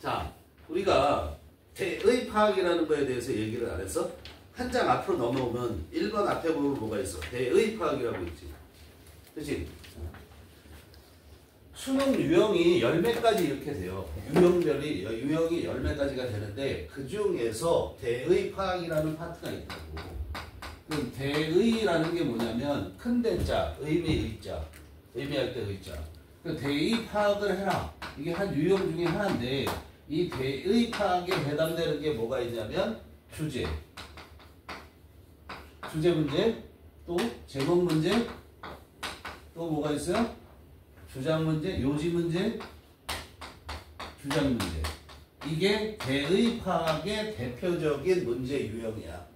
자, 우리가 대의 파악이라는 거에 대해서 얘기를 안 했어? 한 장 앞으로 넘어오면 1번 앞에 보면 뭐가 있어? 대의 파악이라고 있지. 그치? 수능 유형이 10매까지 이렇게 돼요. 유형이 10매까지가 되는데 그 중에서 대의 파악이라는 파트가 있다고. 그럼 대의라는 게 뭐냐면 큰 대자, 의미의자, 의미할 때 의자. 그 대의 파악을 해라. 이게 한 유형 중에 하나인데 이 대의 파악에 해당되는 게 뭐가 있냐면 주제 문제, 또 제목 문제, 또 뭐가 있어요? 주장 문제, 요지 문제, 주장 문제. 이게 대의 파악의 대표적인 문제 유형이야.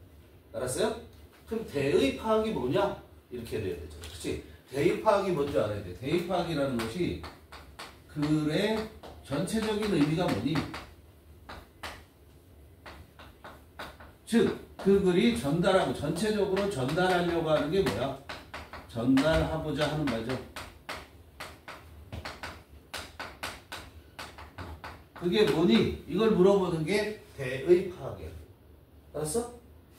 알았어요? 그럼 대의 파악이 뭐냐? 이렇게 돼야 되죠. 그렇지? 대의 파악이 뭔지 알아야 돼. 대의 파악이라는 것이 글의 전체적인 의미가 뭐니? 즉, 그 글이 전달하고 전체적으로 전달하려고 하는 게 뭐야? 전달하고자 하는 말이죠. 그게 뭐니? 이걸 물어보는 게 대의 파악이야. 알았어?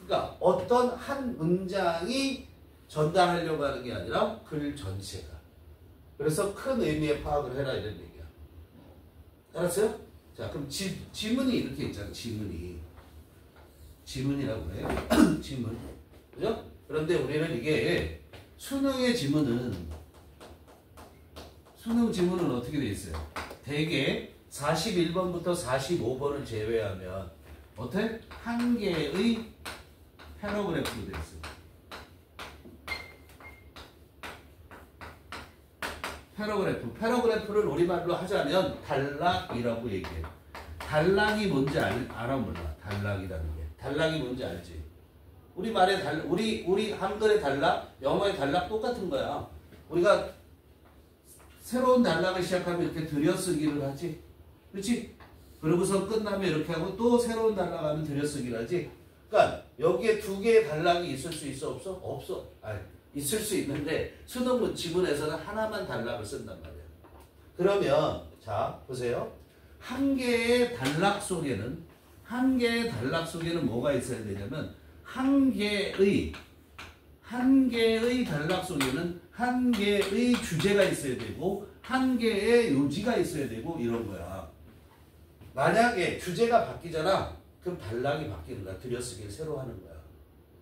그러니까 어떤 한 문장이 전달하려고 하는 게 아니라 글 전체가. 그래서 큰 의미의 파악을 해라 이런 얘기야. 알았어요? 자, 그럼 지문이 이렇게 있잖아. 지문이라고 해. 지문. 그죠? 그런데 우리는 이게 수능 지문은 어떻게 돼 있어요? 대개 41번부터 45번을 제외하면 어때? 한 개의 패러그래프로 되어 있어요. 패러그래프를 우리말로 하자면 단락이라고 얘기해. 단락이 뭔지 알아 몰라? 단락이라는 게. 단락이 뭔지 알지? 우리 한글의 단락, 영어의 단락 똑같은 거야. 우리가 새로운 단락을 시작하면 이렇게 들여쓰기를 하지. 그렇지? 그러고서 끝나면 이렇게 하고 또 새로운 단락 하면 들여쓰기를 하지. 그러니까 여기에 두 개의 단락이 있을 수 있어? 없어? 없어. 아니, 있을 수 있는데 수능 지문에서는 하나만 단락을 쓴단 말이야. 그러면 자 보세요. 한 개의 단락 속에는 뭐가 있어야 되냐면 한 개의 단락 속에는 한 개의 주제가 있어야 되고 한 개의 요지가 있어야 되고 이런 거야. 만약에 주제가 바뀌잖아. 그럼 단락이 바뀌는 거야. 들여쓰기를 새로 하는 거야.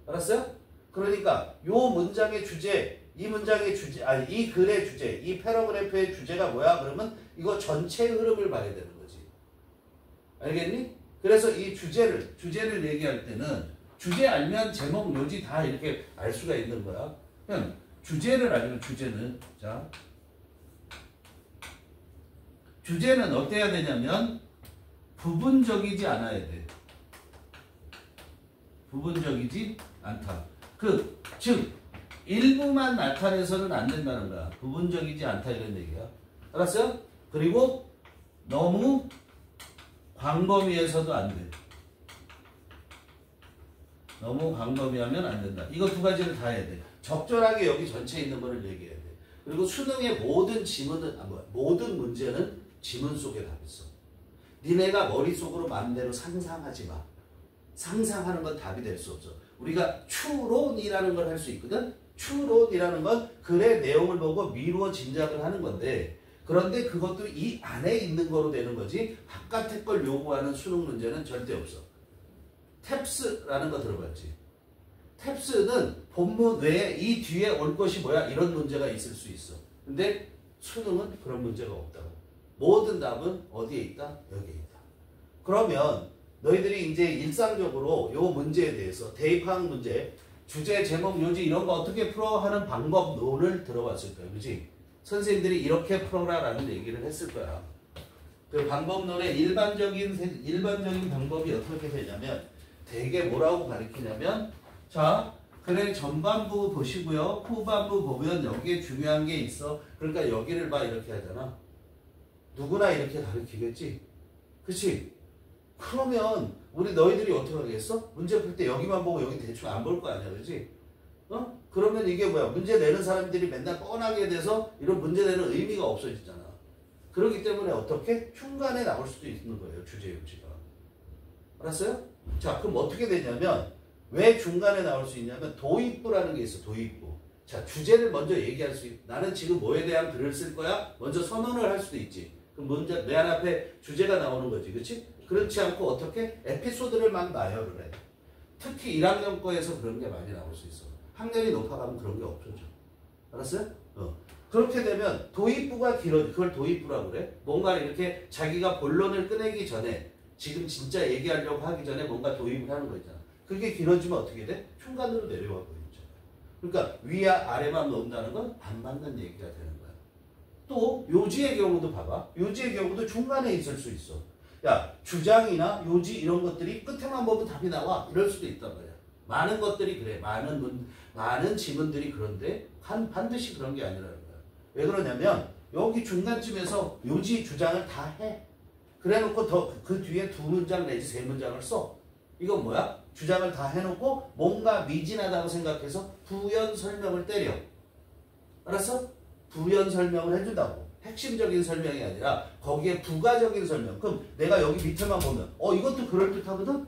알았어요? 그러니까 요 문장의 주제, 이 문장의 주제, 아니 이 글의 주제, 이 패러그래프의 주제가 뭐야? 그러면 이거 전체 흐름을 봐야 되는 거지. 알겠니? 그래서 이 주제를 얘기할 때는 주제 알면 제목, 요지 다 이렇게 알 수가 있는 거야. 그냥 주제를 알면 자 주제는 어때야 되냐면 부분적이지 않아야 돼. 부분적이지 않다. 즉 일부만 나타내서는 안 된다는 거야. 부분적이지 않다 이런 얘기야. 알았어요? 그리고 너무 광범위해서도 안 돼. 너무 광범위하면 안 된다. 이거 두 가지를 다 해야 돼. 적절하게 여기 전체에 있는 거를 얘기해야 돼. 그리고 수능의 모든 문제는 지문 속에 답이 있어. 니네가 머릿속으로 마음대로 상상하지 마. 상상하는 건 답이 될 수 없어. 우리가 추론이라는 걸 할 수 있거든. 추론이라는 건 글의 내용을 보고 미루어 짐작을 하는 건데 그런데 그것도 이 안에 있는 거로 되는 거지 바깥의 걸 요구하는 수능 문제는 절대 없어. 탭스라는 거 들어봤지? 탭스는 본문 외에 이 뒤에 올 것이 뭐야? 이런 문제가 있을 수 있어. 근데 수능은 그런 문제가 없다고. 모든 답은 어디에 있다? 여기에 있다. 그러면 너희들이 이제 일상적으로 요 문제에 대해서 대입학 문제, 주제, 제목, 요지 이런 거 어떻게 풀어 하는 방법론을 들어봤을 거야. 그지? 선생님들이 이렇게 풀어라라는 얘기를 했을 거야. 그 방법론의 일반적인 방법이 어떻게 되냐면 되게 뭐라고 가르치냐면 자, 그래 전반부 보시고요. 후반부 보면 여기에 중요한 게 있어. 그러니까 여기를 봐 이렇게 하잖아. 누구나 이렇게 가르치겠지? 그치? 그러면 우리 너희들이 어떻게 하겠어? 문제 풀 때 여기만 보고 여기 대충 안 볼 거 아니야. 그치? 그러면 이게 뭐야? 문제 내는 사람들이 맨날 뻔하게 돼서 이런 문제 내는 의미가 없어지잖아. 그렇기 때문에 어떻게? 중간에 나올 수도 있는 거예요. 주제 요지가. 알았어요? 자, 그럼 어떻게 되냐면 왜 중간에 나올 수 있냐면 도입부라는 게 있어. 도입부. 자, 주제를 먼저 얘기할 수 있. 나는 지금 뭐에 대한 글을 쓸 거야? 먼저 선언을 할 수도 있지. 그럼 먼저 맨 앞에 주제가 나오는 거지. 그렇지? 그렇지 않고 어떻게? 에피소드를 막 나열을 해. 특히 1학년 거에서 그런 게 많이 나올 수 있어. 학년이 높아가면 그런 게 없어져. 알았어요? 그렇게 되면 도입부가 길어져. 그걸 도입부라고 그래. 뭔가 이렇게 자기가 본론을 꺼내기 전에 지금 진짜 얘기하려고 하기 전에 뭔가 도입을 하는 거 있잖아. 그게 길어지면 어떻게 돼? 중간으로 내려와 버리잖아. 그러니까 위와 아래만 놓는다는 건 안 맞는 얘기가 되는 거야. 또 요지의 경우도 봐봐. 요지의 경우도 중간에 있을 수 있어. 야, 주장이나 요지 이런 것들이 끝에만 보면 답이 나와. 이럴 수도 있단 말이야. 많은 것들이 그래. 많은 지문들이 그런데 반드시 그런 게 아니라는 거야. 왜 그러냐면 여기 중간쯤에서 요지 주장을 다 해. 그래놓고 그 뒤에 2문장 내지 3문장을 써. 이건 뭐야? 주장을 다 해놓고 뭔가 미진하다고 생각해서 부연 설명을 때려. 알았어? 부연 설명을 해준다고. 핵심적인 설명이 아니라 거기에 부가적인 설명. 그럼 내가 여기 밑에만 보면 이것도 그럴듯하거든?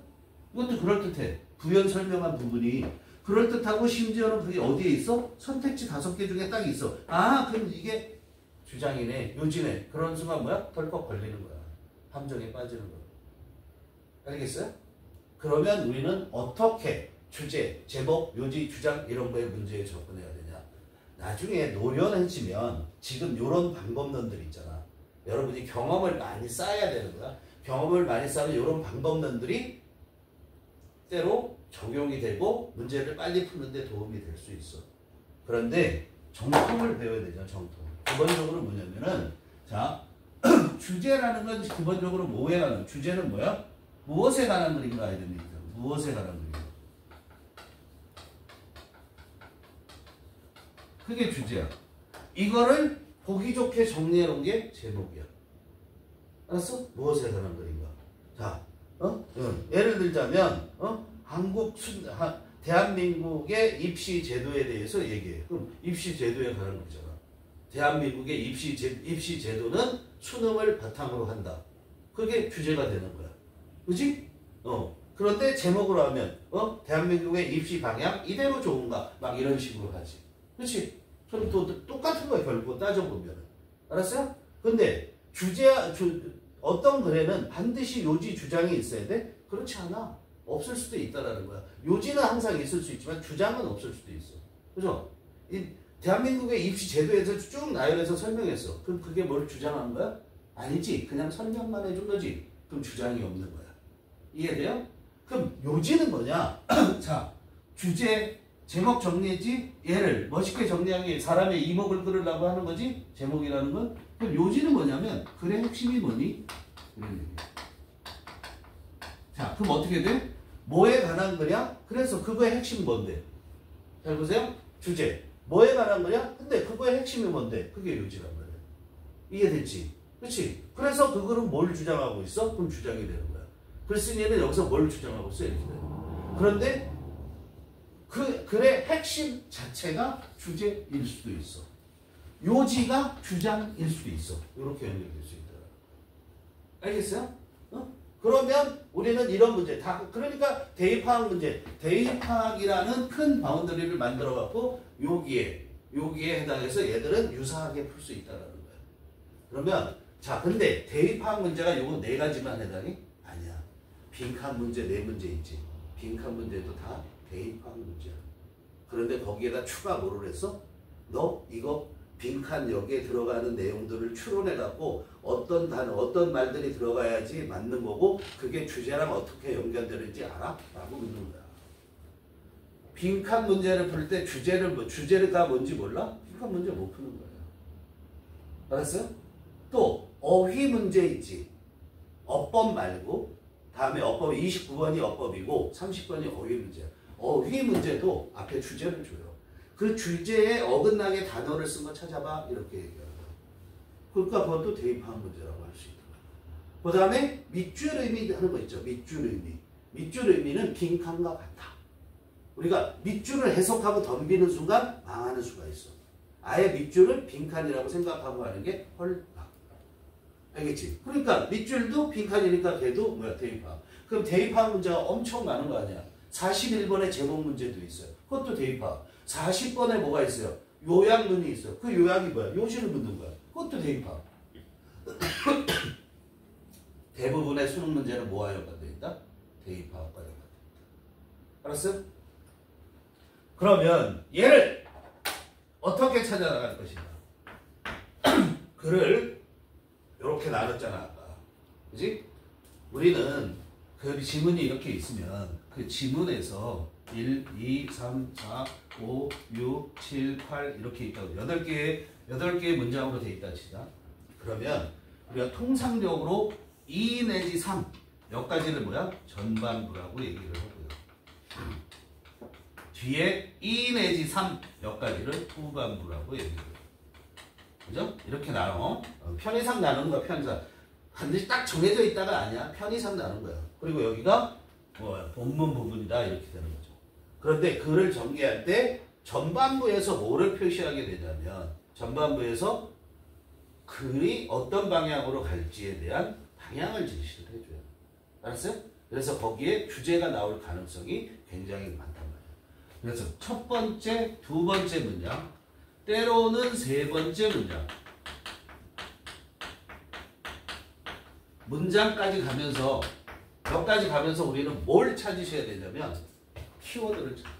이것도 그럴듯해. 부연 설명한 부분이 그럴듯하고 심지어는 그게 어디에 있어? 선택지 5개 중에 딱 있어. 아, 그럼 이게 주장이네, 요지네. 그런 순간 뭐야? 덜컥 걸리는 거야. 함정에 빠지는 거야. 알겠어요? 그러면 우리는 어떻게 주제, 제목, 요지, 주장 이런 거에 문제에 접근해야 되냐. 나중에 노련해지면 지금 이런 방법론들 있잖아. 여러분이 경험을 많이 쌓아야 되는 거야. 경험을 많이 쌓으면 이런 방법론들이 때로 적용이 되고 문제를 빨리 푸는 데 도움이 될 수 있어. 그런데 정통을 배워야 되죠. 정통. 기본적으로 뭐냐면은 자 주제라는 건 기본적으로 뭐에 관한 주제는 뭐야? 무엇에 관한 글인가 해야 됩니다. 무엇에 관한 글인가. 그게 주제야. 이거를 보기 좋게 정리해 놓은 게 제목이야. 알았어? 무엇에 관한 글인가. 자, 예를 들자면 대한민국의 입시 제도에 대해서 얘기해. 그럼 입시 제도에 관한 거잖아. 대한민국의 입시 제도는 수능을 바탕으로 한다. 그게 주제가 되는 거야. 그지? 그런데 제목으로 하면 대한민국의 입시 방향 이대로 좋은가? 막 이런 식으로 하지. 그렇지? 그럼 또 똑같은 거야. 결국 따져보면. 알았어요? 근데 어떤 글에는 반드시 요지 주장이 있어야 돼? 그렇지 않아. 없을 수도 있다라는 거야. 요지는 항상 있을 수 있지만 주장은 없을 수도 있어. 그죠? 대한민국의 입시 제도에서 쭉 나열해서 설명했어. 그럼 그게 뭘 주장한 거야? 아니지. 그냥 설명만 해준 거지. 그럼 주장이 없는 거야. 이해돼요? 그럼 요지는 뭐냐? 자, 주제, 제목 정리했지? 얘를 멋있게 정리하기 사람의 이목을 끌으려고 하는 거지? 제목이라는 건? 그럼 요지는 뭐냐면 글의 핵심이 뭐니? 자, 그럼 어떻게 돼? 뭐에 관한 거냐? 그래서 그거의 핵심이 뭔데? 잘 보세요. 주제. 뭐에 관한 거냐? 근데 그거의 핵심이 뭔데? 그게 요지란 말이야. 이해됐지? 그렇지? 그래서 그거는 뭘 주장하고 있어? 그럼 주장이 되는 거야. 글쓴이는 여기서 뭘 주장하고 있어? 이렇게 돼요. 그런데 그 글의 핵심 자체가 주제일 수도 있어. 요지가 주장일 수도 있어. 이렇게 연결될 수 있다. 알겠어요? 그러면 우리는 이런 문제 그러니까 대입파악 문제, 대입파악이라는 큰 바운더리를 만들어 갖고 여기에 해당해서 얘들은 유사하게 풀 수 있다는 거야. 그러면 자, 근데 대입파악 문제가 요거 4가지만 해당이 아니야. 빈칸 문제 4문제 있지. 빈칸 문제도 다 대입파악 문제야. 그런데 거기에다 추가 뭐를 했어? 너 이거 빈칸 여기에 들어가는 내용들을 추론해갖고 어떤 단어, 어떤 말들이 들어가야지 맞는 거고 그게 주제랑 어떻게 연결되는지 알아? 라고 묻는 거야. 빈칸 문제를 풀 때 주제가 뭔지 몰라? 빈칸 문제 못 푸는 거예요. 알았어요? 또 어휘 문제 있지. 어법 말고 다음에 어법 29번이 어법이고 30번이 어휘 문제야. 어휘 문제도 앞에 주제를 줘요. 그 주제에 어긋나게 단어를 쓴 거 찾아봐. 이렇게 얘기하는 거야. 그러니까 그것도 대입파악 문제라고 할 수 있다. 그 다음에 밑줄 의미 하는 거 있죠. 밑줄 의미. 밑줄 의미는 빈칸과 같다. 우리가 밑줄을 해석하고 덤비는 순간 망하는 수가 있어. 아예 밑줄을 빈칸이라고 생각하고 하는 게 헐. 알겠지? 그러니까 밑줄도 빈칸이니까 걔도 뭐야? 대입항. 그럼 대입항 문제가 엄청 많은 거 아니야? 41번에 제목 문제도 있어요. 그것도 대입항. 40번에 뭐가 있어요? 요약문이 있어요. 그 요약이 뭐야? 요지를 묻는 거야. 그것도 대입항. 대부분의 수능 문제는 뭐와 연관되어 있다? 대입항과 연관되어 있다. 알았어? 그러면 얘를 어떻게 찾아나갈 것인가? 글을 이렇게 나눴잖아 아까. 그지? 우리는 그 지문이 이렇게 있으면 그 지문에서 1, 2, 3, 4, 5, 6, 7, 8 이렇게 있다고 8개의 문장으로 되어 있다 치자. 그러면 우리가 통상적으로 2 내지 3 여기까지는 뭐야? 전반부라고 얘기를 하고요. 뒤에 2 내지 3 여기까지를 후반부라고 얘기를 해요. 그죠? 이렇게 나눠. 편의상 나누는 거야, 편의상. 반드시 딱 정해져 있다가 아니야. 편의상 나눈 거야. 그리고 여기가 본문 부분이다. 이렇게 되는 거죠. 그런데 글을 전개할 때 전반부에서 뭐를 표시하게 되냐면 전반부에서 글이 어떤 방향으로 갈지에 대한 방향을 제시를 해줘요. 알았어요? 그래서 거기에 주제가 나올 가능성이 굉장히 많단 말이에요. 그래서 첫 번째, 두 번째 문장, 때로는 세 번째 문장. 문장까지 가면서 여기까지 가면서 우리는 뭘 찾으셔야 되냐면 키워드를 찾아요.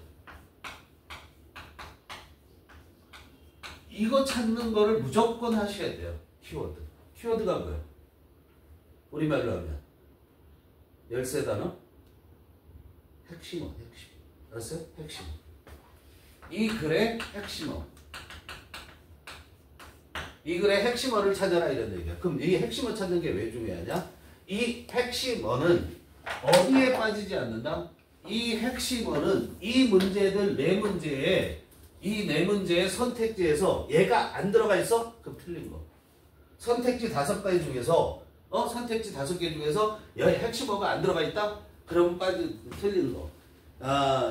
이거 찾는 거를 무조건 하셔야 돼요. 키워드. 키워드가 뭐예요? 우리말로 하면 열쇠 단어? 핵심어, 핵심. 알았어요? 핵심. 이 글의 핵심어. 이 글의 핵심어를 찾아라 이런 얘기야. 그럼 이 핵심어 찾는 게 왜 중요하냐? 이 핵심어는 어디에 빠지지 않는다? 이 핵심어는 이 문제들 이 네 문제의 선택지에서 얘가 안 들어가 있어? 그럼 틀린 거. 선택지 5가지 중에서 선택지 5개 중에서 여기 핵심어가 안 들어가 있다? 그럼 틀린 거.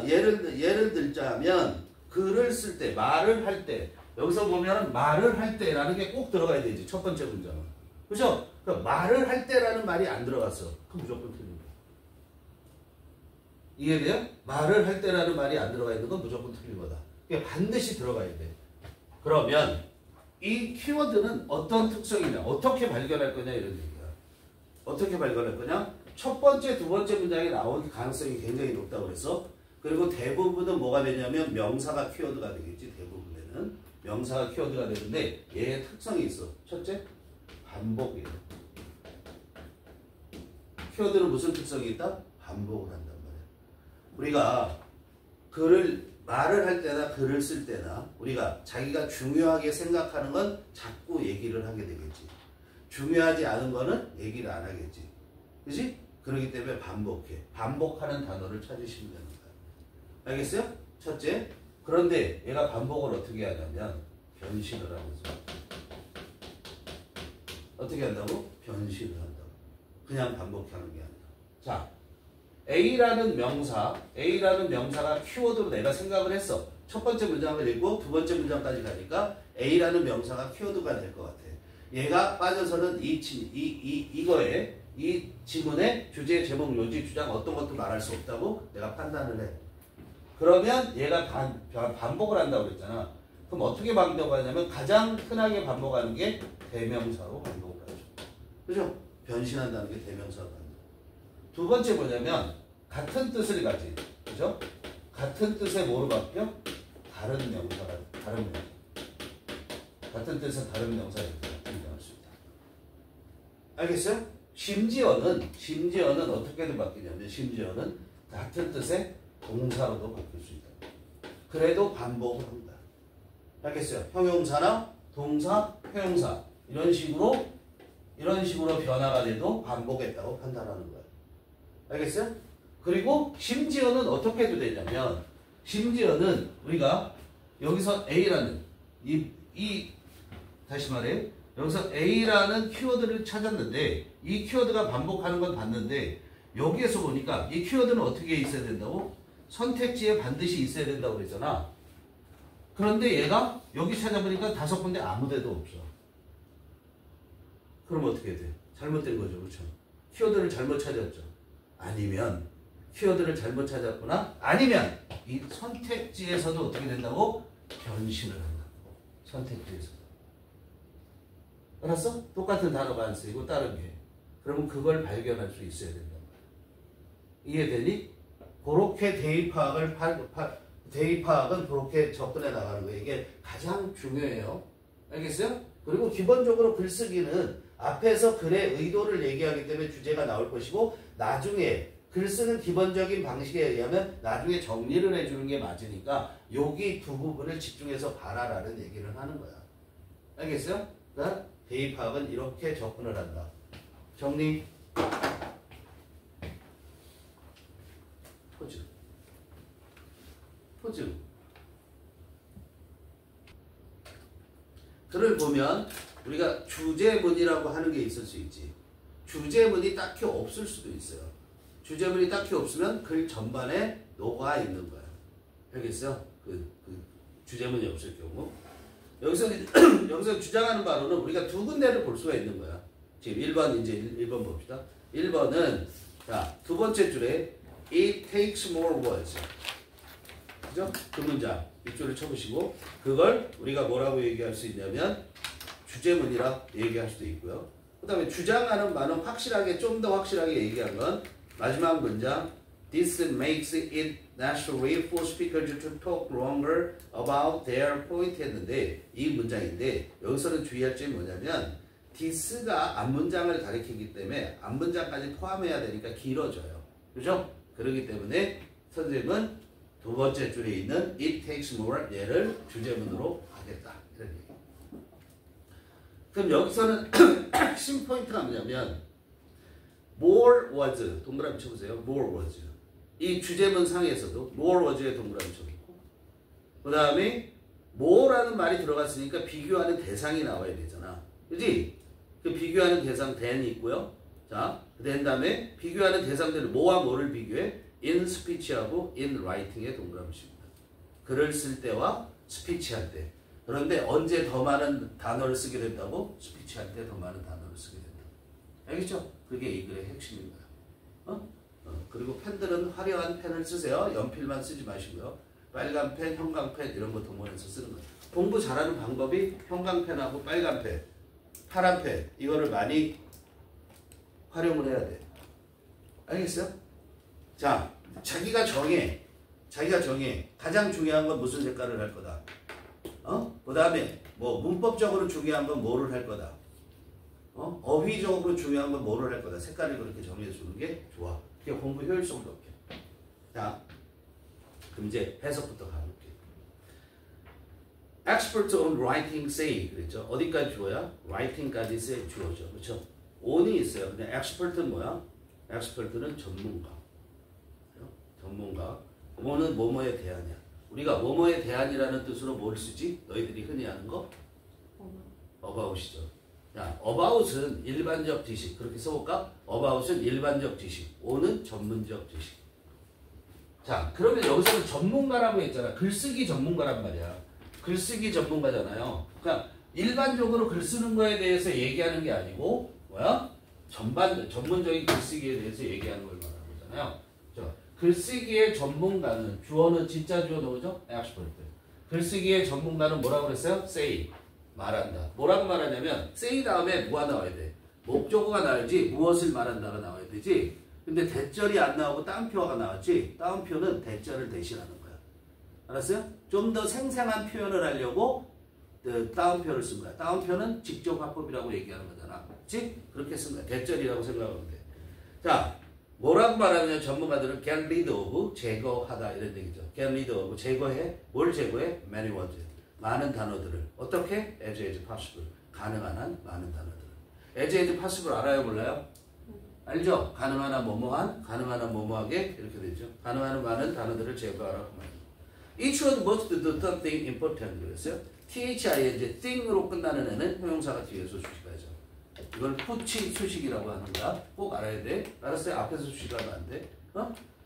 예를 들자면 글을 쓸 때, 말을 할 때 여기서 보면 말을 할 때라는 게 꼭 들어가야 되지. 첫 번째 문장은. 그죠? 그러니까 말을 할 때라는 말이 안 들어갔어. 그럼 무조건 틀린 거야. 이해돼요? 말을 할 때라는 말이 안 들어가 있는 건 무조건 틀린 거다. 이게 반드시 들어가야 돼. 그러면 이 키워드는 어떤 특성이냐? 어떻게 발견할 거냐? 이런 얘기야. 어떻게 발견할 거냐? 첫 번째, 두 번째 문장이 나올 가능성이 굉장히 높다고 그랬어. 그리고 대부분은 뭐가 되냐면 명사가 키워드가 되겠지. 대부분에는. 명사가 키워드가 되는데 얘의 특성이 있어. 첫째, 반복이에요. 키워드는 무슨 특성이 있다? 반복을 한단 말이야. 우리가 말을 할 때나 글을 쓸 때나 우리가 자기가 중요하게 생각하는 건 자꾸 얘기를 하게 되겠지. 중요하지 않은 거는 얘기를 안 하겠지. 그지? 그렇기 때문에 반복해. 반복하는 단어를 찾으시면 되는 거야. 알겠어요? 첫째. 그런데 얘가 반복을 어떻게 하냐면 변신을 하면서. 어떻게 한다고? 변신을 한다고. 그냥 반복하는 게 아니라. 자, A라는 명사가 키워드로 내가 생각을 했어. 첫 번째 문장을 읽고 두 번째 문장까지 가니까 A라는 명사가 키워드가 될 것 같아. 얘가 빠져서는 이 지문의 주제, 제목, 요지, 주장 어떤 것도 말할 수 없다고 내가 판단을 해. 그러면 얘가 반복을 한다고 그랬잖아. 그럼 어떻게 반복하냐면 가장 흔하게 반복하는 게 대명사로 반복을 하죠. 그죠? 변신한다는 게 대명사로 반복. 두 번째 뭐냐면 같은 뜻을 가진, 그죠? 같은 뜻에 뭐로 바뀌어? 다른 명사가, 다른 명사. 같은 뜻은 다른 명사가 등장할 수 있다. 알겠어요? 심지어는 어떻게든 바뀌냐면 심지어는 같은 뜻의 동사로도 바뀔 수 있다. 그래도 반복을 한다. 알겠어요? 형용사나 동사, 회용사 이런 식으로 변화가 돼도 반복했다고 판단하는 거야. 알겠어요? 그리고 심지어는 어떻게 해도 되냐면 심지어는 우리가 여기서 A라는 다시 말해 여기서 A라는 키워드를 찾았는데 이 키워드가 반복하는 건 봤는데 여기에서 보니까 이 키워드는 어떻게 있어야 된다고? 선택지에 반드시 있어야 된다고 그랬잖아. 그런데 얘가 여기 찾아보니까 5군데 아무 데도 없어. 그럼 어떻게 돼요? 잘못된 거죠. 그렇죠? 키워드를 잘못 찾았죠. 아니면 키워드를 잘못 찾았거나 아니면 이 선택지에서도 어떻게 된다고? 변신을 한다고. 선택지에서. 알았어? 똑같은 단어가 안 쓰이고 다른 게. 그러면 그걸 발견할 수 있어야 된단 말이야. 이해되니? 그렇게 대입 파악은 그렇게 접근해 나가는 거예요. 이게 가장 중요해요. 알겠어요? 그리고 기본적으로 글쓰기는 앞에서 글의 의도를 얘기하기 때문에 주제가 나올 것이고 나중에 글 쓰는 기본적인 방식에 의하면 나중에 정리를 해주는 게 맞으니까 여기 두 부분을 집중해서 봐라라는 얘기를 하는 거야. 알겠어요? 그러니까 대입 파악은 이렇게 접근을 한다. 정리. 포즈. 글을 보면 우리가 주제문이라고 하는 게 있을 수 있지. 주제문이 딱히 없을 수도 있어요. 주제문이 딱히 없으면 글 전반에 녹아 있는 거야. 알겠어요? 그 주제문이 없을 경우. 여기서 주장하는 바로는 우리가 두 군데를 볼 수가 있는 거야. 지금 1번, 이제 1번 봅시다. 1번은, 자, 두 번째 줄에 It takes more words. 그죠? 그 문장. 밑줄을 쳐보시고, 그걸 우리가 뭐라고 얘기할 수 있냐면, 주제문이라 얘기할 수도 있고요. 그 다음에 주장하는 바는 확실하게, 좀 더 확실하게 얘기하면, 마지막 문장, This makes it necessary for speakers to talk longer about their point 했는데, 이 문장인데, 여기서는 주의할 점이 뭐냐면, this가 앞문장을 가리키기 때문에 앞문장까지 포함해야 되니까 길어져요. 그죠? 그렇기 때문에 선생님은 두 번째 줄에 있는 it takes more 얘를 주제문으로 하겠다. 이런 얘기. 그럼 여기서는 핵심 포인트가 뭐냐면 more words 동그라미 쳐보세요. more words 이 주제문 상에서도 more words에 동그라미 쳐보고 그 다음에 more라는 말이 들어갔으니까 비교하는 대상이 나와야 되잖아. 그지? 그 비교하는 대상 then이 있고요. 자, 그 다음에 비교하는 대상들은 뭐와 뭐를 비교해? in speech하고 in writing에 동그라미 칩니다. 글을 쓸 때와 스피치 할 때. 그런데 언제 더 많은 단어를 쓰게 된다고? 스피치 할 때 더 많은 단어를 쓰게 된다. 알겠죠? 그게 이 글의 핵심입니다. 그리고 펜들은 화려한 펜을 쓰세요. 연필만 쓰지 마시고요. 빨간 펜, 형광펜 이런 거 동원해서 쓰는 거예요. 공부 잘하는 방법이 형광펜하고 빨간 펜, 파란 펜 이거를 많이 활용을 해야 돼. 알겠어요? 자, 자기가 정해. 가장 중요한 건 무슨 색깔을 할 거다. 그 다음에 뭐 문법적으로 중요한 건 뭐를 할 거다. 어휘적으로 중요한 건 뭐를 할 거다. 색깔을 그렇게 정해 주는 게 좋아. 그게 공부 효율성을 높게. 자, 그럼 이제 해석부터 가볼게. Expert on writing say 그랬죠. 어디까지 주어야? writing까지 say 주어죠. 그렇죠? on이 있어요. 근데 expert는 뭐야? expert는 전문가. 전문가. 뭐는 뭐뭐에 대한이야. 우리가 뭐뭐에 대한이라는 뜻으로 뭘 쓰지? 너희들이 흔히 하는 거? about이죠. 자, about은 일반적 지식. 그렇게 써볼까? about은 일반적 지식. on은 전문적 지식. 자, 그러면 여기서는 전문가라고 했잖아. 글쓰기 전문가란 말이야. 글쓰기 전문가잖아요. 그러니까 일반적으로 글 쓰는 거에 대해서 얘기하는 게 아니고 뭐야? 전문적인 글쓰기에 대해서 얘기하는 걸 말하는 거잖아요. 자, 글쓰기의 전문가는 주어는 진짜 주어 누구죠? expert. 글쓰기의 전문가는 뭐라고 그랬어요? say. 말한다. 뭐라고 말하냐면 say 다음에 뭐가 나와야 돼? 목적어가 나와야지 무엇을 말한다가 나와야 되지. 근데 대절이 안 나오고 따옴표가 나왔지. 따옴표는 대절을 대신하는 거야. 알았어요? 좀 더 생생한 표현을 하려고 따옴표를 쓴 거야. 따옴표는 직접 화법이라고 얘기하는 거잖아. 그렇지? 그렇게 쓴 거야. 대절이라고 생각하면 돼. 자, 뭐라고 말하느냐? 전문가들은 get rid of, 제거하다 이런 얘기죠. get rid of, 제거해. 뭘 제거해? many words. 많은 단어들을. 어떻게? as possible. 가능한 한 많은 단어들을. as possible 알아요? 몰라요? 알죠? 가능한 한 뭐뭐한, 가능한 한 뭐뭐하게 이렇게 되죠. 가능한 한 많은 단어들을 제거하라고 말해요. Each word must do something important 그랬어요. thing, thing으로 끝나는 애는 형용사가 뒤에서 수식하죠. 이걸 후치 수식이라고 하는 거야. 꼭 알아야 돼. 알았어요? 앞에서 수식하면 안 돼.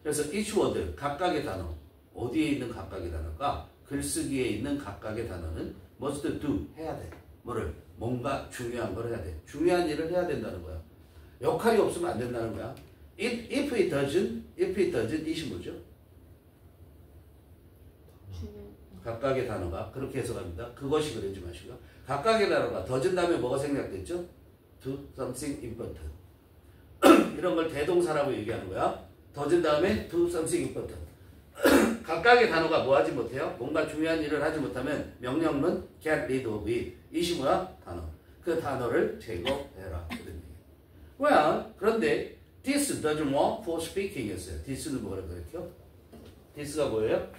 그래서 each word, 각각의 단어. 어디에 있는 각각의 단어가 글쓰기에 있는 각각의 단어는 must do, 해야 돼. 뭐를? 뭔가 중요한 걸 해야 돼. 중요한 일을 해야 된다는 거야. 역할이 없으면 안 된다는 거야. If it doesn't, 이시 뭐죠? 각각의 단어가 그렇게 해석합니다. 그것이 그러지 마시고 각각의 단어가 doesn't 다음에 뭐가 생략됐죠? Do something important. 이런 걸 대동사라고 얘기하는 거야. doesn't 다음에 do something important. 각각의 단어가 뭐 하지 못해요? 뭔가 중요한 일을 하지 못하면 명령문 get rid of it. 이시 뭐야? 단어. 그 단어를 제거해라. well, 그런데 this doesn't work for speaking 했어요. this는 뭐라고 그랬죠? this가 뭐예요?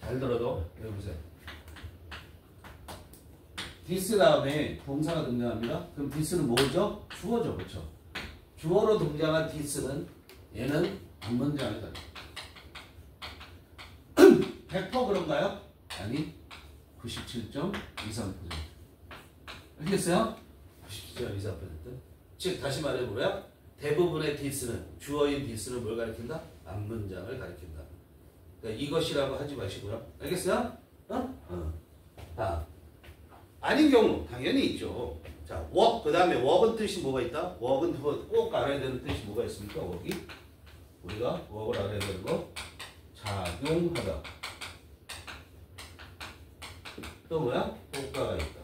잘 들어도 여기 보세요. this 다음에 동사가 등장합니다. 그럼 this는 뭐죠? 주어죠. 그렇죠? 주어로 등장한 this는 얘는 문장이다. 100% 그런가요? 아니 97.23%. 알겠어요? 97.24%. 즉 다시 말해보면 대부분의 this는 주어인 this는 뭘 가리킨다? 앞문장을 가리킨다. 그러니까 이것이라고 하지 마시고요. 알겠어요? 자, 아닌 경우 당연히 있죠. 자, work 그 다음에 work은 뜻이 뭐가 있다? work은 꼭 알아야 되는 뜻이 뭐가 있습니까? work이 우리가 work을 알아야 되는 거 작용하다. 또 뭐야? 효과가 있다.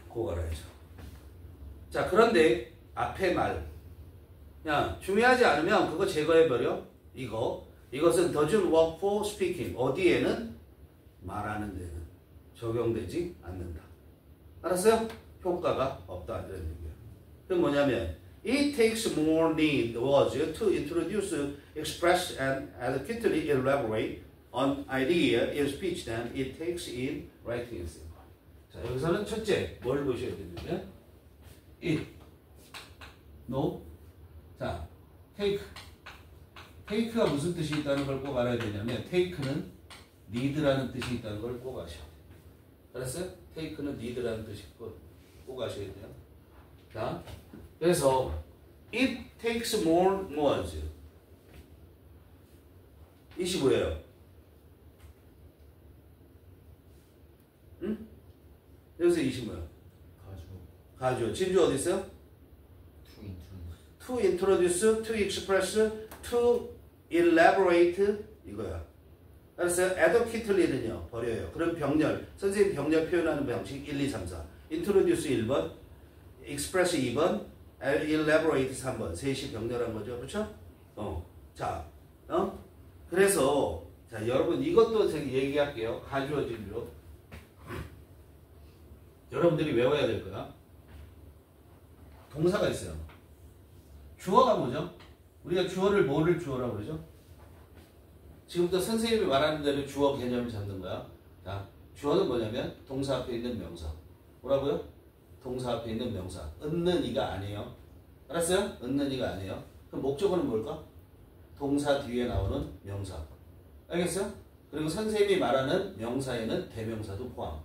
그거 알아야죠. 자, 그런데 앞에 말 야, 중요하지 않으면 그거 제거해버려. 이것은 doesn't work for speaking. 어디에는? 말하는 데는 적용되지 않는다. 알았어요? 효과가 없다. 이런 얘기야. 그럼 뭐냐면 it takes more need words to introduce, express, and adequately elaborate on idea in speech than it takes in writing. 자, 여기서는 첫째, 뭘 보셔야 되냐면 it, no. 자, take가 무슨 뜻이 있다는 걸 꼭 알아야 되냐면 take는 need라는 뜻이 있다는 걸 꼭 아셔야 돼요. 알았어요? take는 need라는 뜻이 꼭 아셔야 돼요. 자, 그래서 it takes more words. 이시 뭐예요? 응? 여기서 이시 뭐야? 가주. 진주 어디 있어요? To introduce, to express, to elaborate 이거야. 알았어요? adequately는요 버려요. 그럼 병렬, 선생님 병렬 표현하는 방식 1, 2, 3, 4. introduce 1번, express 2번, elaborate 3번. 셋이 병렬한 거죠. 그렇죠? 자, 그래서 자 여러분 이것도 제가 얘기할게요. 가주어 진주어. 여러분들이 외워야 될 거야. 동사가 있어요. 주어가 뭐죠? 우리가 주어를 뭐를 주어라고 그러죠? 지금부터 선생님이 말하는 대로 주어 개념을 잡는 거야. 자, 주어는 뭐냐면 동사 앞에 있는 명사. 뭐라고요? 동사 앞에 있는 명사. 은는 이가 아니에요. 알았어요? 은는 이가 아니에요. 그럼 목적어는 뭘까? 동사 뒤에 나오는 명사. 알겠어요? 그리고 선생님이 말하는 명사에는 대명사도 포함.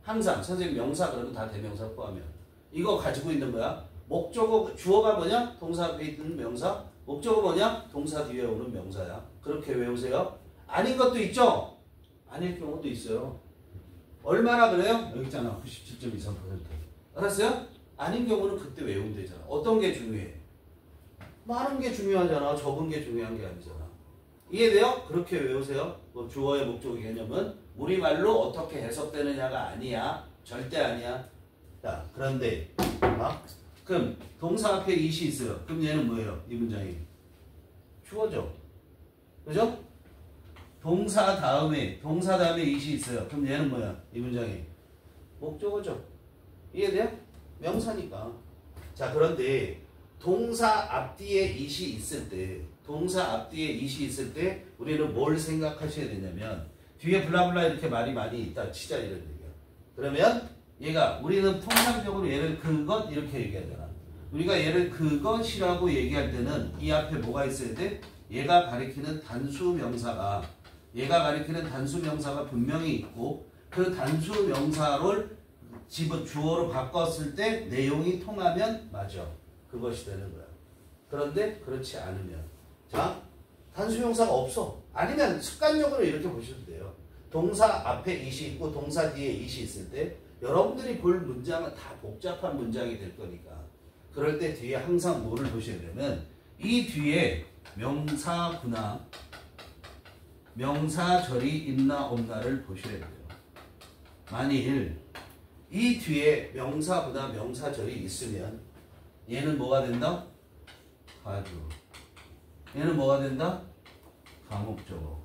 항상 선생님 명사 그러면 다 대명사 포함이야. 이거 가지고 있는 거야. 목적어, 주어가 뭐냐? 동사 앞에 있는 명사. 목적어 뭐냐? 동사 뒤에 오는 명사야. 그렇게 외우세요. 아닌 것도 있죠? 아닐 경우도 있어요. 얼마나 그래요? 여기 있잖아. 97.23%. 알았어요? 아닌 경우는 그때 외우면 되잖아. 어떤 게 중요해? 많은 게 중요하잖아. 적은 게 중요한 게 아니잖아. 이해돼요? 그렇게 외우세요. 뭐 주어의 목적의 개념은 우리말로 어떻게 해석되느냐가 아니야. 절대 아니야. 자, 그런데 그럼 동사 앞에 it이 있어요. 그럼 얘는 뭐예요? 이 문장이 주어죠. 그죠? 동사 다음에 it이 있어요. 그럼 얘는 뭐야? 이 문장이 목적어죠. 이해돼요? 명사니까. 자, 그런데 동사 앞뒤에 it이 있을 때 우리는 뭘 생각하셔야 되냐면 뒤에 블라블라 이렇게 말이 많이 있다 치자 이런 얘기야. 그러면 얘가 우리는 통상적으로 얘를 그것 이렇게 얘기하잖아. 우리가 얘를 그것이라고 얘기할 때는 이 앞에 뭐가 있어야 돼? 얘가 가리키는 단수 명사가 분명히 있고 그 단수 명사를 주어로 바꿨을 때 내용이 통하면 맞아. 그것이 되는 거야. 그런데 그렇지 않으면 자 단수 명사가 없어. 아니면 습관적으로 이렇게 보셔도 돼요. 동사 앞에 it이 있고 동사 뒤에 it이 있을 때 여러분들이 볼 문장은 다 복잡한 문장이 될 거니까 그럴 때 뒤에 항상 뭐를 보셔야 되면 이 뒤에 명사구나 명사절이 있나 없나를 보셔야 돼요. 만일 이 뒤에 명사구나 명사절이 있으면 얘는 뭐가 된다? 가주. 얘는 뭐가 된다? 가목적어.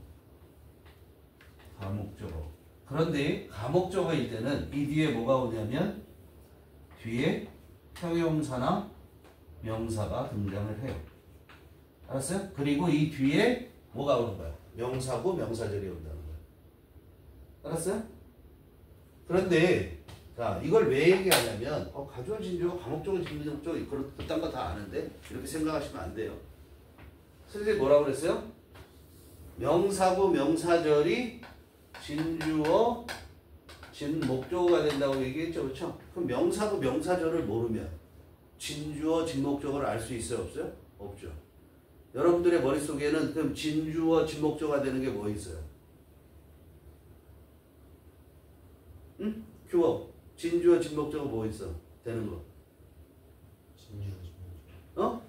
가목적어. 그런데 가목적어일 때는 이 뒤에 뭐가 오냐면 뒤에 형용사나 명사가 등장을 해요. 알았어요? 그리고 이 뒤에 뭐가 오는 거야? 명사고 명사절이 온다는 거야. 알았어요? 그런데 자 이걸 왜 얘기하냐면 가주어 진주어 가목적어 진주어 그딴 거 다 아는데 이렇게 생각하시면 안 돼요. 선생님이 뭐라고 그랬어요? 명사고 명사절이 진주어 진목적어가 된다고 얘기했죠. 그렇죠? 그럼 명사고 명사절을 모르면 진주어 진목적어를 알 수 있어요? 없어요? 없죠. 여러분들의 머릿속에는 그럼 진주어 진목적어가 되는 게 뭐 있어요? 응? 규어 진주어 진목적어 뭐 있어? 되는 거. 진주어 진목적어. 어?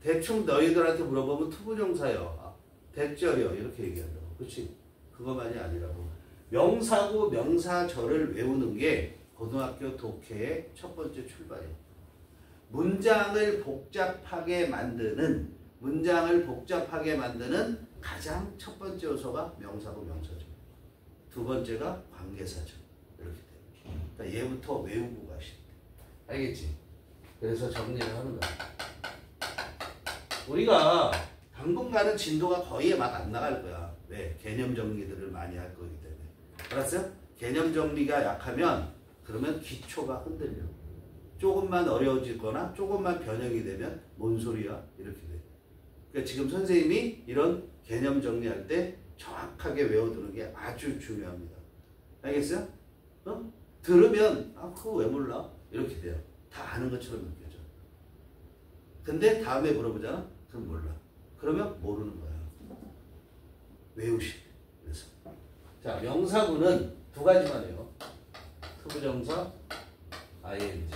대충 너희들한테 물어보면 투부정사요. 대절이요. 이렇게 얘기한다고. 그렇지? 그것만이 아니라고. 명사고 명사절을 외우는 게 고등학교 독해의 첫 번째 출발이에요. 문장을 복잡하게 만드는 가장 첫 번째 요소가 명사고 명사절. 두 번째가 관계사절. 이렇게 돼요. 그러니까 얘부터 외우고 가시면 돼. 알겠지? 그래서 정리를 하는 거야. 우리가 당분간은 진도가 거의 막 안 나갈 거야. 왜? 개념 정리들을 많이 할 거기 때문에. 알았어요? 개념 정리가 약하면 그러면 기초가 흔들려. 조금만 어려워지거나 조금만 변형이 되면 뭔 소리야? 이렇게 돼. 그러니까 지금 선생님이 이런 개념 정리할 때 정확하게 외워두는 게 아주 중요합니다. 알겠어요? 어? 들으면 그거 왜 몰라? 이렇게 돼요. 다 아는 것처럼 느껴져. 근데 다음에 물어보잖아? 그럼 몰라. 그러면 모르는 거야. 외우시. 그래서 자 명사구는 두 가지만 해요. 투부정사, ing.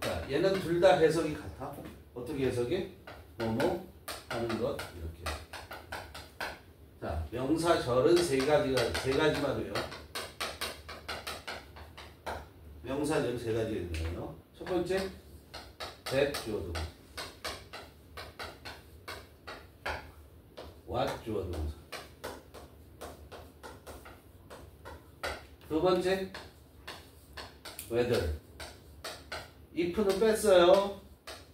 자 얘는 둘 다 해석이 같아. 어떻게 해석해? 뭐뭐 하는 것 이렇게. 자 명사절은 세 가지만 해요. 명사절 세 가지가 있네요. 첫 번째 that 주어 동사. what 주어 동사. 두 번째 whether. if는 뺐어요.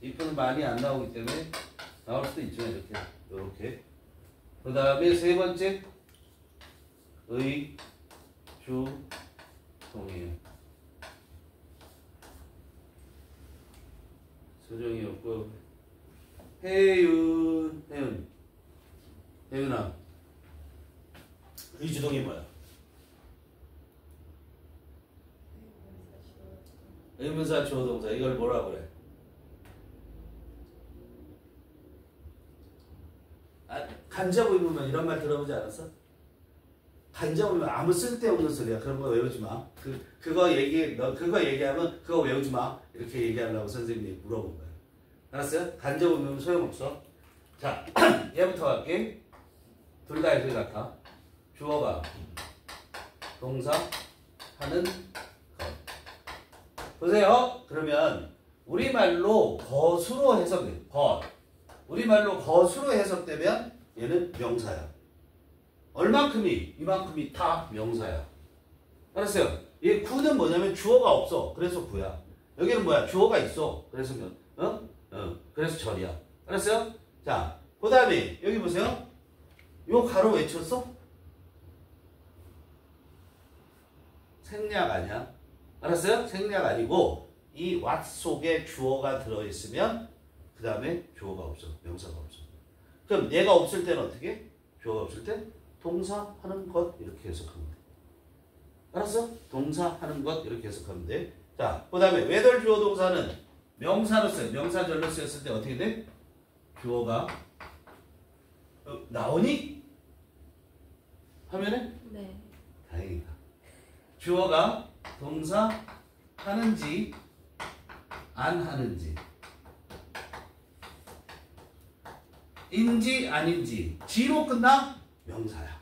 if는 많이 안 나오기 때문에 나올 수도 있죠. 이렇게. 그 다음에 세 번째 의, 주, 동이에요. 소정이 없고 혜윤아 의주동이 뭐야? 의문사 주어동사. 이걸 뭐라 그래? 간접의문만 이런 말 들어보지 않았어? 간접의문 아무 쓸데없는 소리야. 그런 거 외우지 마. 그거 얘기하면 그거 외우지 마. 이렇게 얘기하려고 선생님이 물어본 거야. 알았어요? 간접의문은 소용없어. 자, 얘부터 갈게. 둘 다 해석이 같아. 주어가 동사 하는 것. 보세요. 그러면 우리말로 것으로 해석돼. 우리말로 것으로 해석되면 얘는 명사야. 얼만큼이? 이만큼이 다 명사야. 알았어요? 얘 구는 뭐냐면 주어가 없어. 그래서 구야. 여기는 뭐야? 주어가 있어. 그래서 그래서 절이야. 알았어요? 자, 그 다음에 여기 보세요. 요 가로 외쳤어? 생략 아니야. 알았어요? 생략 아니고 이 what 속에 주어가 들어있으면 그 다음에 주어가 없어. 명사가 없어. 그럼 얘가 없을 때는 어떻게? 주어가 없을 때 동사 하는 것 이렇게 해석하면 돼. 알았어? 동사 하는 것 이렇게 해석하면 돼. 자, 그 다음에 whether 주어 동사는 명사로 써요. 명사절로 쓰였을 때 어떻게 돼? 주어가 나오니? 화면에? 네. 다행이다. 주어가 동사 하는지 안 하는지 인지 아닌지 지로 끝나? 명사야.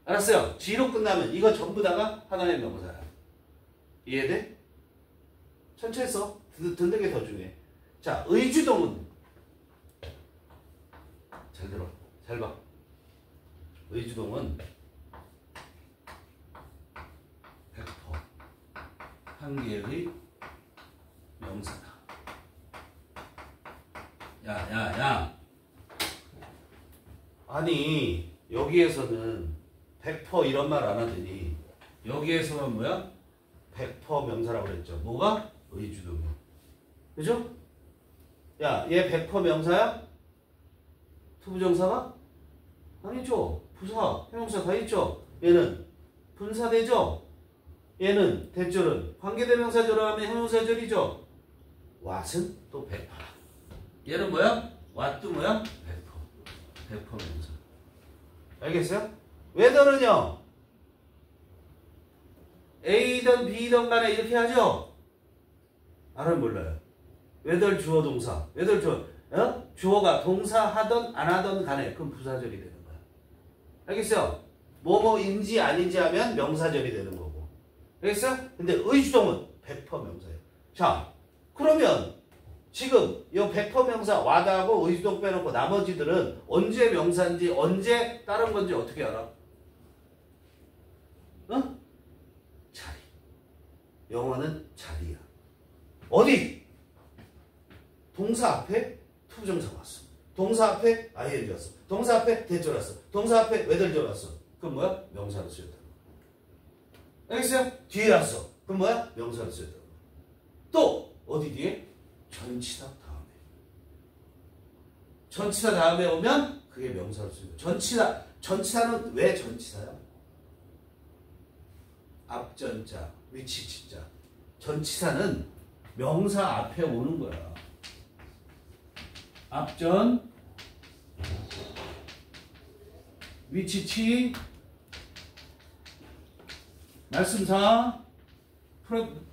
알았어요? 지로 끝나면 이거 전부 다가 하나의 명사야. 이해돼? 천천히 써. 듣는 게 더 중요해. 자, 의주동은 잘 들어. 잘 봐. 의주동은 100% 한 개의 명사다. 야. 아니, 여기에서는 100% 이런 말 안 하더니 여기에서는 뭐야? 100% 명사라고 그랬죠. 뭐가? 의주동이야. 그죠? 야, 얘 100% 명사야? 투부정사가? 아니죠. 부사, 형용사 다 있죠. 얘는 분사대죠. 얘는 대절은 관계대명사절을 하면 형용사절이죠. what은 또 100%. 얘는 뭐야? what도 뭐야? 100%. 100% 명사. 알겠어요? whether는요. A든 B든 간에 이렇게 하죠. 알아요? 몰라요? whether 주어 동사. whether 주어가 동사 하던 안 하던 간에 그럼 부사절이 되는 거야. 알겠어요? 뭐뭐인지 아닌지 하면 명사절이 되는 거고. 알겠어요? 근데 의주동은 100% 명사예요. 자, 그러면 지금 이 100% 명사 와다하고 의주동 빼놓고 나머지들은 언제 명사인지 언제 다른 건지 어떻게 알아? 어? 자리. 영어는 자리야. 어디? 동사 앞에 투부정사 왔어. 동사 앞에 ing 왔어. 동사 앞에 대절 왔어. 동사 앞에 whether 왔어. 그럼 뭐야? 명사로 쓰였다. 알겠어요? 뒤에 왔어. 그럼 뭐야? 명사로 쓰였다. 또 어디 뒤에? 전치사 다음에. 전치사 다음에 오면 그게 명사로 쓰였다. 전치사는 왜 전치사야? 앞전자, 위치치자. 전치사는 명사 앞에 오는 거야. 앞전, 위치치, 말씀사,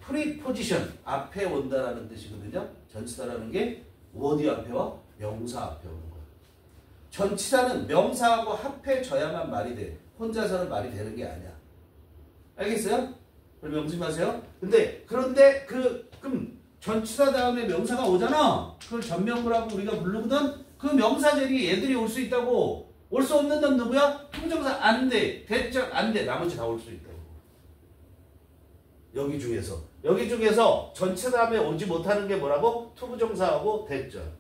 프리포지션 앞에 온다라는 뜻이거든요. 전치사라는 게 어디 앞에 와? 명사 앞에 오는 거야. 전치사는 명사하고 합해져야만 말이 돼. 혼자서는 말이 되는 게 아니야. 알겠어요? 그럼 명심하세요. 그런데 그럼 전치사 다음에 명사가 오잖아. 그걸 전명구라고 우리가 부르거든. 그 명사절이 얘들이 올 수 있다고. 올 수 없는 놈 누구야? 투부정사 안 돼. 대절 안 돼. 나머지 다 올 수 있다고. 여기 중에서 전치사 다음에 오지 못하는 게 뭐라고? 투부정사하고 대절.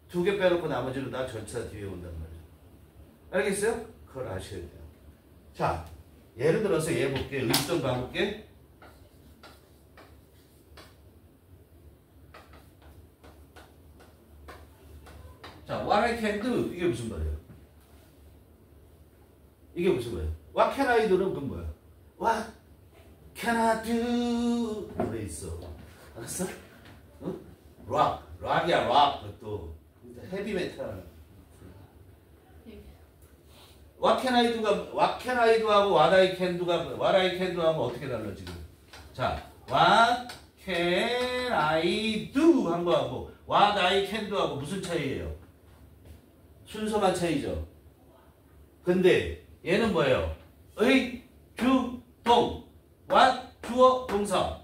두 개 빼놓고 나머지는 다 전치사 뒤에 온단 말이야. 알겠어요? 그걸 아셔야 돼요. 자, 예를 들어서 얘 볼게. 의주동 봐볼게. 자, what I can do 이게 무슨 말이에요? 이게 무슨 말이에요? What can I do는 그건 뭐야? What can I do? 노래 있어. 알았어? 응? 락이야 락. 그것도 헤비 메탈. What can I do하고 what I can do 하면 어떻게 달라 지금? 자, what can I do 한 거하고 what I can do 하고 무슨 차이예요? 순서만 차이죠. 근데 얘는 뭐예요? 의, 주, 동. what, 주어, 동사.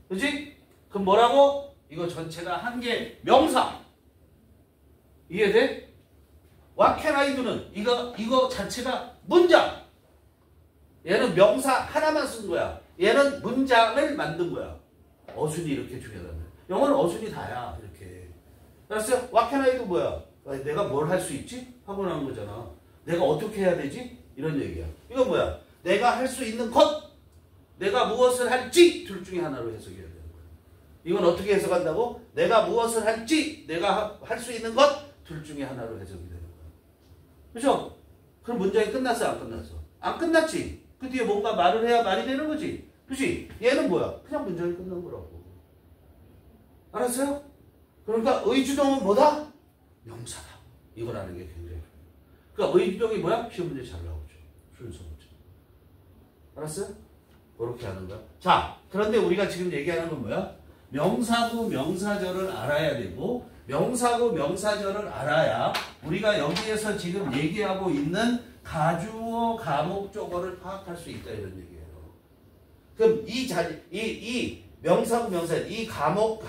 그치? 그럼 뭐라고? 이거 전체가 한 개 명사. 이해돼? What can I do는 이거 자체가 문장. 얘는 명사 하나만 쓴 거야. 얘는 문장을 만든 거야. 어순이 이렇게 중요하다면. 영어는 어순이 다야. 이렇게. 알았어요? What can I do 뭐야? 내가 뭘 할 수 있지? 하고 나온 거잖아. 내가 어떻게 해야 되지? 이런 얘기야. 이건 뭐야? 내가 할 수 있는 것, 내가 무엇을 할지 둘 중에 하나로 해석해야 되는 거야. 이건 어떻게 해석한다고? 내가 무엇을 할지, 내가 할 수 있는 것 둘 중에 하나로 해석이 되는 거야. 그렇죠? 그럼 문장이 끝났어, 안 끝났어? 안 끝났지. 그 뒤에 뭔가 말을 해야 말이 되는 거지. 그렇지? 얘는 뭐야? 그냥 문장이 끝난 거라고. 알았어요? 그러니까 의주동은 뭐다? 명사다. 이걸 아는 게 굉장히 중요해요. 그러니까 의기동이 뭐야? 시험 문제 잘 나오죠. 순서 문제. 알았어요? 그렇게 하는 거야. 자, 그런데 우리가 지금 얘기하는 건 뭐야? 명사구 명사절을 알아야 되고 명사구 명사절을 알아야 우리가 여기에서 지금 얘기하고 있는 가주어 가목적어를 파악할 수 있다 이런 얘기예요. 그럼 이 명사구 명사 이 가목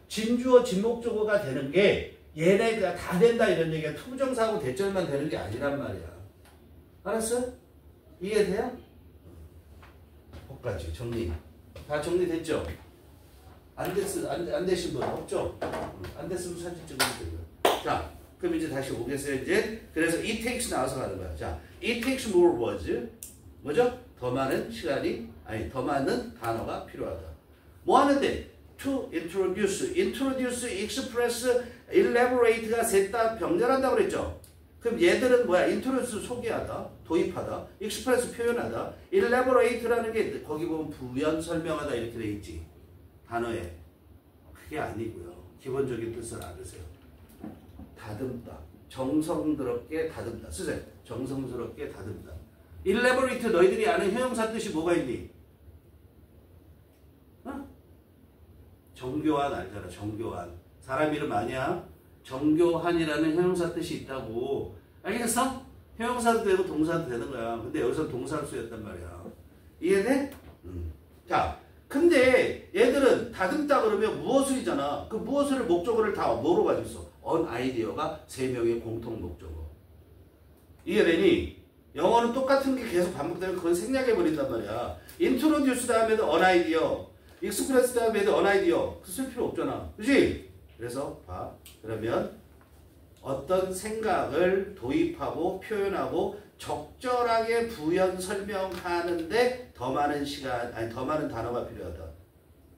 진주어 진목적어가 되는 게 얘네가 다 된다 이런 얘기야. 투정사고 대절만 되는 게 아니란 말이야. 알았어? 이해돼요? 거기까지 정리. 다 정리됐죠? 안 되신 분 없죠? 안 됐으면 사진 찍으면 돼요. 자, 그럼 이제 다시 오겠어요. 이제 그래서 it takes 나와서 가는 거야. 자, it takes more words. 뭐죠? 더 많은 단어가 필요하다. 뭐 하는데? to introduce, express, elaborate가 셋 다 병렬한다고 그랬죠? 그럼 얘들은 뭐야? introduce 소개하다, 도입하다, express 표현하다, elaborate라는 게 거기 보면 부연 설명하다 이렇게 돼 있지. 단어에. 그게 아니고요. 기본적인 뜻을 알으세요. 다듬다. 정성스럽게 다듬다. 쓰세요. 정성스럽게 다듬다. elaborate 너희들이 아는 형용사 뜻이 뭐가 있니? 어? 정교한 알잖아. 정교한. 사람 이름 아니야? 정교한이라는 형용사 뜻이 있다고. 알겠어? 형용사도 되고 동사도 되는 거야. 근데 여기서 동사를 쓰였단 말이야. 이해돼? 자, 근데 얘들은 다듬다 그러면 무엇을이잖아. 그 무엇을 목적어를 다 뭐로 가지고 있어? on idea가 세 명의 공통 목적어. 이해되니? 영어는 똑같은 게 계속 반복되면 그건 생략해버린단 말이야. introduce 다음에도 on idea, express 다음에도 on idea. 그 쓸 필요 없잖아. 그치? 그래서 봐. 그러면 어떤 생각을 도입하고 표현하고 적절하게 부연 설명하는데 더 많은 더 많은 단어가 필요하다.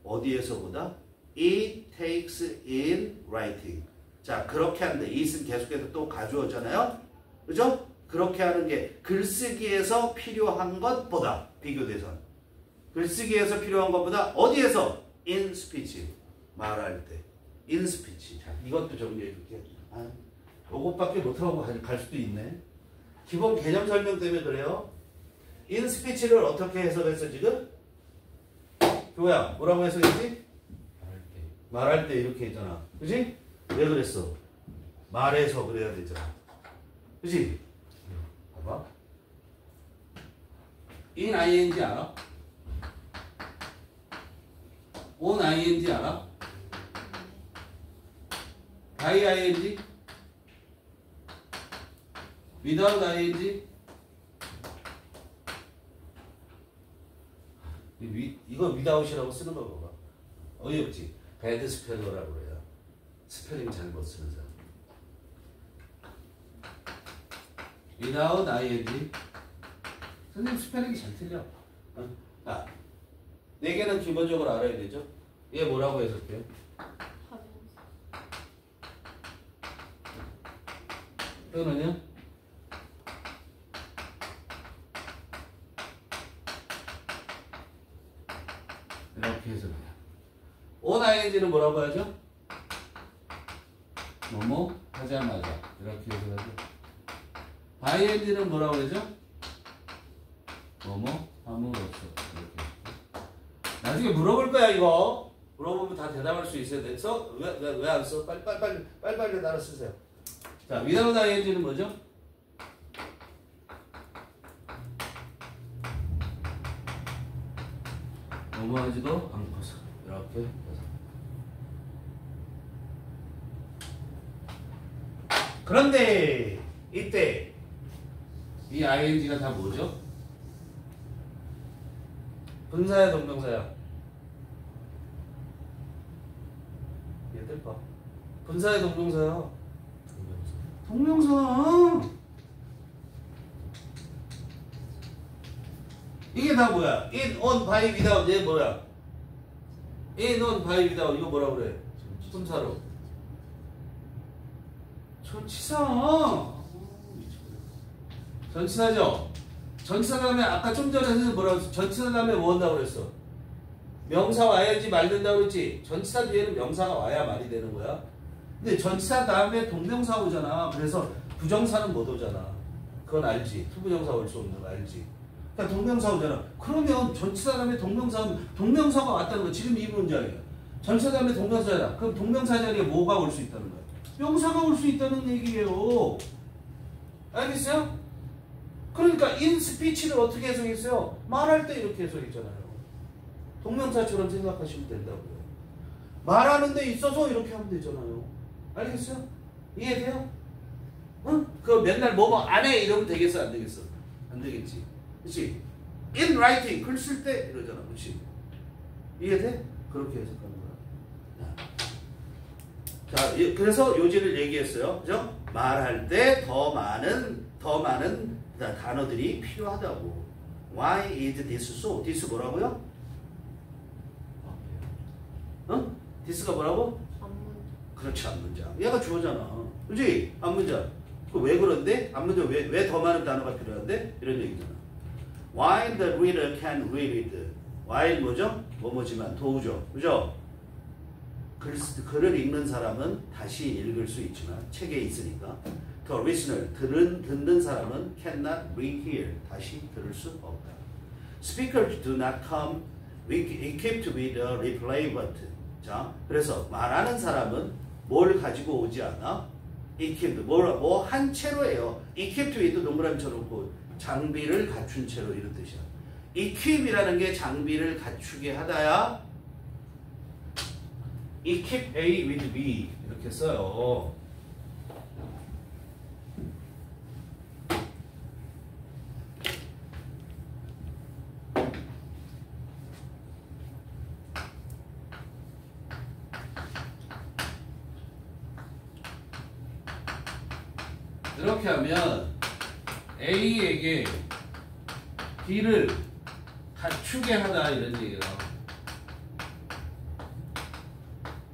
어디에서보다? It takes in writing. 자, 그렇게 하는데 it은 계속해서 또 가져오잖아요. 그죠? 그렇게 하는 게 글쓰기에서 필요한 것보다 비교대선. 글쓰기에서 필요한 것보다 어디에서? in speech. 말할 때. in speech. 자, 이것도 정리해줄게. 요것밖에 못하고 갈 수도 있네. 기본 개념 설명 때문에 그래요. in speech를 어떻게 해석했어 지금? 교야 뭐라고 해석했지? 말할 때 이렇게 했잖아. 그치? 왜 그랬어? 말해서 그래야 되잖아. 그치? 봐봐. in ing 알아? on ing 알아? by ing? without ing? 이거 without이라고 쓰는 거 봐봐. 어이없지? bad speller라고 그래요. 스펠링 잘못 쓰는 사람. without ing. 선생님 스펠링이 잘 틀려. 아, 4개는 기본적으로 알아야 되죠? 얘 뭐라고 해석해요? 이거는요? 이렇게 해석해요. on ing는 뭐라고 하죠? 뭐뭐 하자마자 이렇게 해석하죠. by ing는 뭐라고 하죠? 뭐뭐 함으로써 이렇게. 나중에 물어볼 거야 이거. 물어보면 다 대답할 수 있어야 돼. 써? 왜 안 써? 빨리 따라 쓰세요. 자, without ing는 뭐죠? 너무하지도 않고서 이렇게 해서. 그런데 이때 이 ing가 다 뭐죠? 분사야 동명사야? 얘들 봐. 분사야 동명사야? 동명사. 이게 다 뭐야? in, on, by, without. 얘 뭐야? in, on, by, without. 이거 뭐라 그래? 분사로. 전치사. 전치사죠? 전치사 다음에 아까 좀 전에 선생님 뭐라고 했어? 전치사 다음에 뭐 한다고 그랬어? 명사 와야지 말 된다고 그랬지? 전치사 뒤에는 명사가 와야 말이 되는 거야. 근데 전치사 다음에 동명사 오잖아. 그래서 부정사는 못 오잖아. 그건 알지. 투부정사 올 수 없는 거 알지. 그러니까 동명사 오잖아. 그러면 전치사 다음에 동명사가 왔다는 거. 지금 이 문장이야. 전치사 다음에 동명사잖아. 그럼 동명사 자리에 뭐가 올 수 있다는 거야? 명사가 올 수 있다는 얘기예요. 알겠어요? 그러니까 in speech를 어떻게 해석했어요? 말할 때 이렇게 해석했잖아요. 동명사처럼 생각하시면 된다고요. 말하는 데 있어서 이렇게 하면 되잖아요. 알겠어요? 이해돼요? 응? 그거 맨날 뭐뭐 안 해 이러면 되겠어 안 되겠어? 안 되겠지. 그렇지? in writing 글 쓸 때 이러잖아. 그렇지? 이해돼? 그렇게 해석하는 거야. 자, 그래서 요지를 얘기했어요. 그죠? 말할 때 더 많은 단어들이 필요하다고. Why is this so? this 뭐라고요? 어? this가 뭐라고? 그렇지, 앞문장. 얘가 주어잖아. 그렇지? 앞문장. 왜 그런데? 앞문장 왜 더 많은 단어가 필요한데? 이런 얘기잖아. While the reader can read. while 뭐죠? 뭐뭐지만 도우죠. 그죠? 글을 읽는 사람은 다시 읽을 수 있지만 책에 있으니까 The listener, 듣는 사람은 cannot rehear. 다시 들을 수 없다. Speakers do not come equipped with a replay button. 자, 그래서 말하는 사람은 뭘 가지고 오지 않아? equipped, 뭐 한 채로예요. equipped with 동그라미 쳐놓고 장비를 갖춘 채로 이런 뜻이야. equip이라는 게 장비를 갖추게 하다야. equip A with B 이렇게 써요. 이렇게 하면 A에게 B를 갖추게 하다 이런 얘기예요.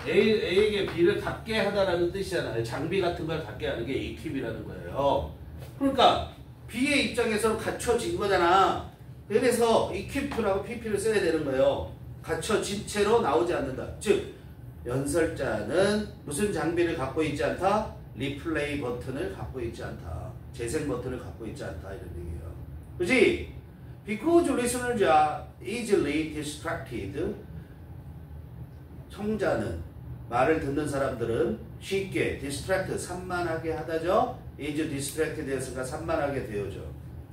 A에게 B를 갖게 하다라는 뜻이잖아요. 장비 같은 걸 갖게 하는 게 equip이라는 거예요. 그러니까 B의 입장에서 갖춰진 거잖아. 그래서 equip라고 pp를 써야 되는 거예요. 갖춰진 채로 나오지 않는다. 즉 연설자는 무슨 장비를 갖고 있지 않다? 리플레이 버튼을 갖고 있지 않다. 재생 버튼을 갖고 있지 않다. 이런 얘기예요. 그치? Because listeners are easily distracted. 청자는, 말을 듣는 사람들은 쉽게 distract, 산만하게 하다죠. is distracted 했으니까 산만하게 되어져.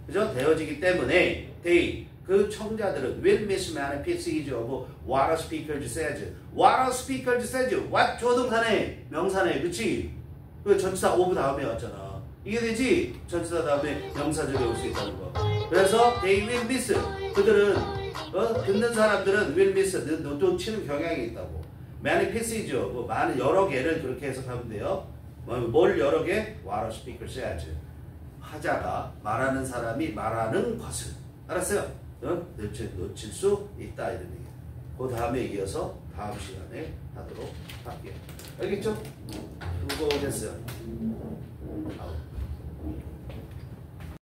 그죠? 되어지기 때문에 they, 그 청자들은 will miss many pieces of what a speaker says. What a speaker says. what 조동사네, 명사네. 그치? 그 전치사 of 다음에 왔잖아. 이게 되지? 전치사 다음에 명사절에 올 수 있다는 거. 그래서 they will miss. 그들은 듣는 사람들은 will miss. 놓치는 경향이 있다고. many pieces. 뭐 많은 여러 개를 그렇게 해석하면 돼요. 뭘 여러 개? What a speaker says. 하자가 말하는 사람이 말하는 것을. 알았어요? 놓칠 수 있다 이런 얘기. 그 다음에 이어서 다음 시간에 하도록 할게요. 알겠죠? 수고했어요.